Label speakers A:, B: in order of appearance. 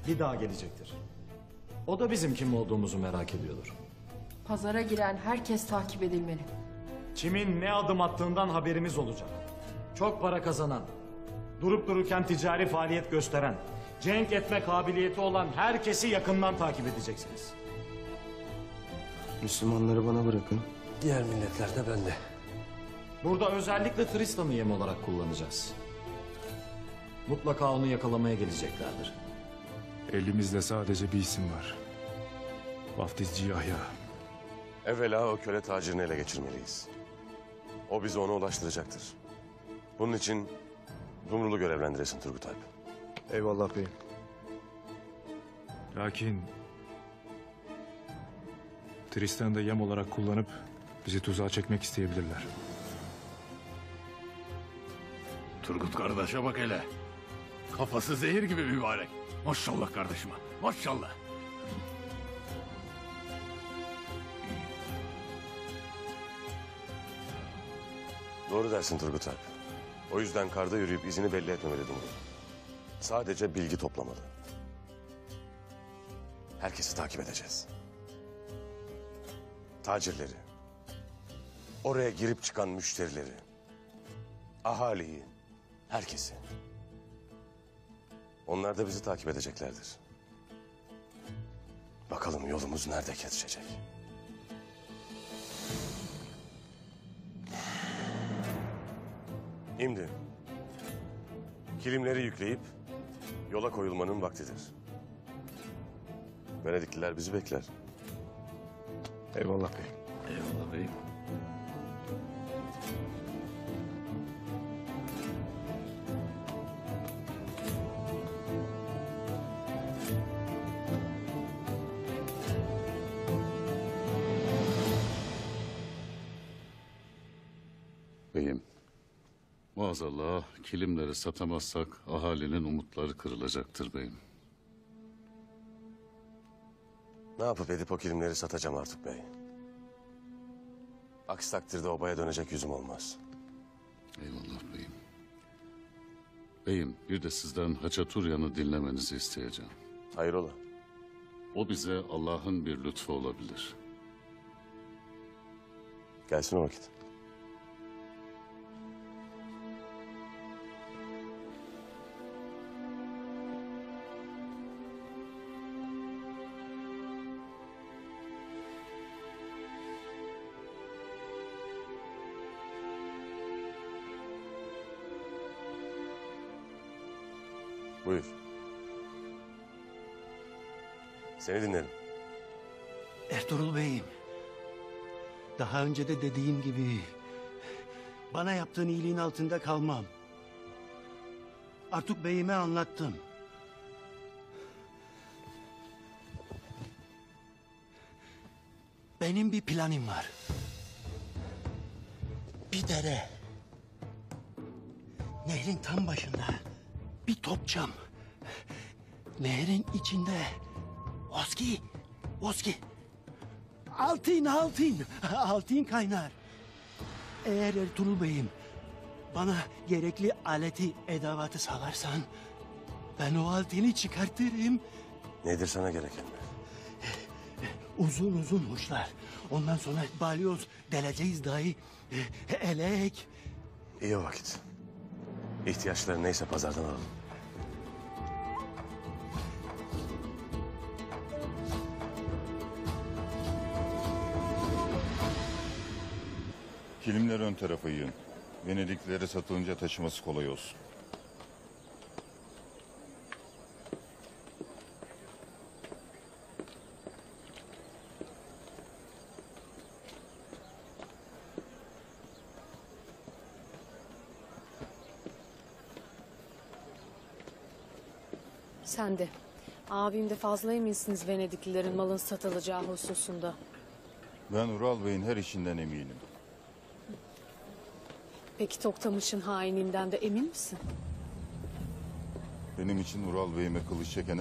A: bir daha gelecektir. O da bizim kim olduğumuzu merak ediyordur.
B: Pazara giren herkes takip edilmeli.
A: Kimin ne adım attığından haberimiz olacak. Çok para kazanan, durup dururken ticari faaliyet gösteren, cenk etme kabiliyeti olan herkesi yakından takip edeceksiniz.
C: Müslümanları bana bırakın.
D: Diğer milletler de bende.
A: Burada özellikle Tristan'ı yem olarak kullanacağız. Mutlaka onu yakalamaya geleceklerdir.
E: Elimizde sadece bir isim var. Vaftizci Yahya.
F: Evvela o köle tacirini ele geçirmeliyiz. O bizi ona ulaştıracaktır. Bunun için Dumrul'u görevlendiresin Turgut Alp.
C: Eyvallah beyim.
E: Lakin Tristan'ı da yem olarak kullanıp bizi tuzağa çekmek isteyebilirler.
G: Turgut kardeşe bak hele. Kafası zehir gibi mübarek. Maşallah kardeşime. Maşallah.
F: Doğru dersin Turgut Alp. O yüzden karda yürüyüp izini belli etmemeli Dumrul. Sadece bilgi toplamalı. Herkesi takip edeceğiz. Tacirleri, oraya girip çıkan müşterileri, ahaliyi, herkesi. Onlar da bizi takip edeceklerdir. Bakalım yolumuz nerede kesişecek? Şimdi kilimleri yükleyip yola koyulmanın vaktidir. Venedikliler bizi bekler.
C: Eyvallah beyim.
G: Eyvallah beyim.
H: Beyim, maazallah kilimleri satamazsak ahalinin umutları kırılacaktır beyim.
F: Ne yapıp edip o kilimleri satacağım Artuk Bey. Aksi takdirde obaya dönecek yüzüm olmaz.
H: Eyvallah beyim. Beyim, bir de sizden Haçaturyan'ı dinlemenizi isteyeceğim.
F: Hayrola?
H: O bize Allah'ın bir lütfu olabilir.
F: Gelsin o vakit. Buyur. Seni dinlerim.
I: Ertuğrul Bey'im. Daha önce de dediğim gibi bana yaptığın iyiliğin altında kalmam. Artuk Bey'ime anlattım. Benim bir planım var. Bir dere. Nehrin tam başında bir top cam. Nehrin içinde Oski. Altın kaynar. Eğer Ertuğrul Bey'im bana gerekli aleti edavatı sağlarsan ben o altını çıkartırım.
F: Nedir sana gereken?
I: Uzun uçlar. Ondan sonra balyoz deleceğiz dahi. Elek.
F: İyi o vakit. İhtiyaçları neyse pazardan alalım.
J: Kilimleri ön tarafa yığın. Venediklileri satılınca taşıması kolay olsun.
K: Sen de. Abim de fazla eminsiniz Venediklilerin malın satılacağı hususunda.
J: Ben Ural Bey'in her işinden eminim.
K: Peki Toktamış'ın haininden de emin misin?
J: Benim için Ural Bey'ime kılıç çeken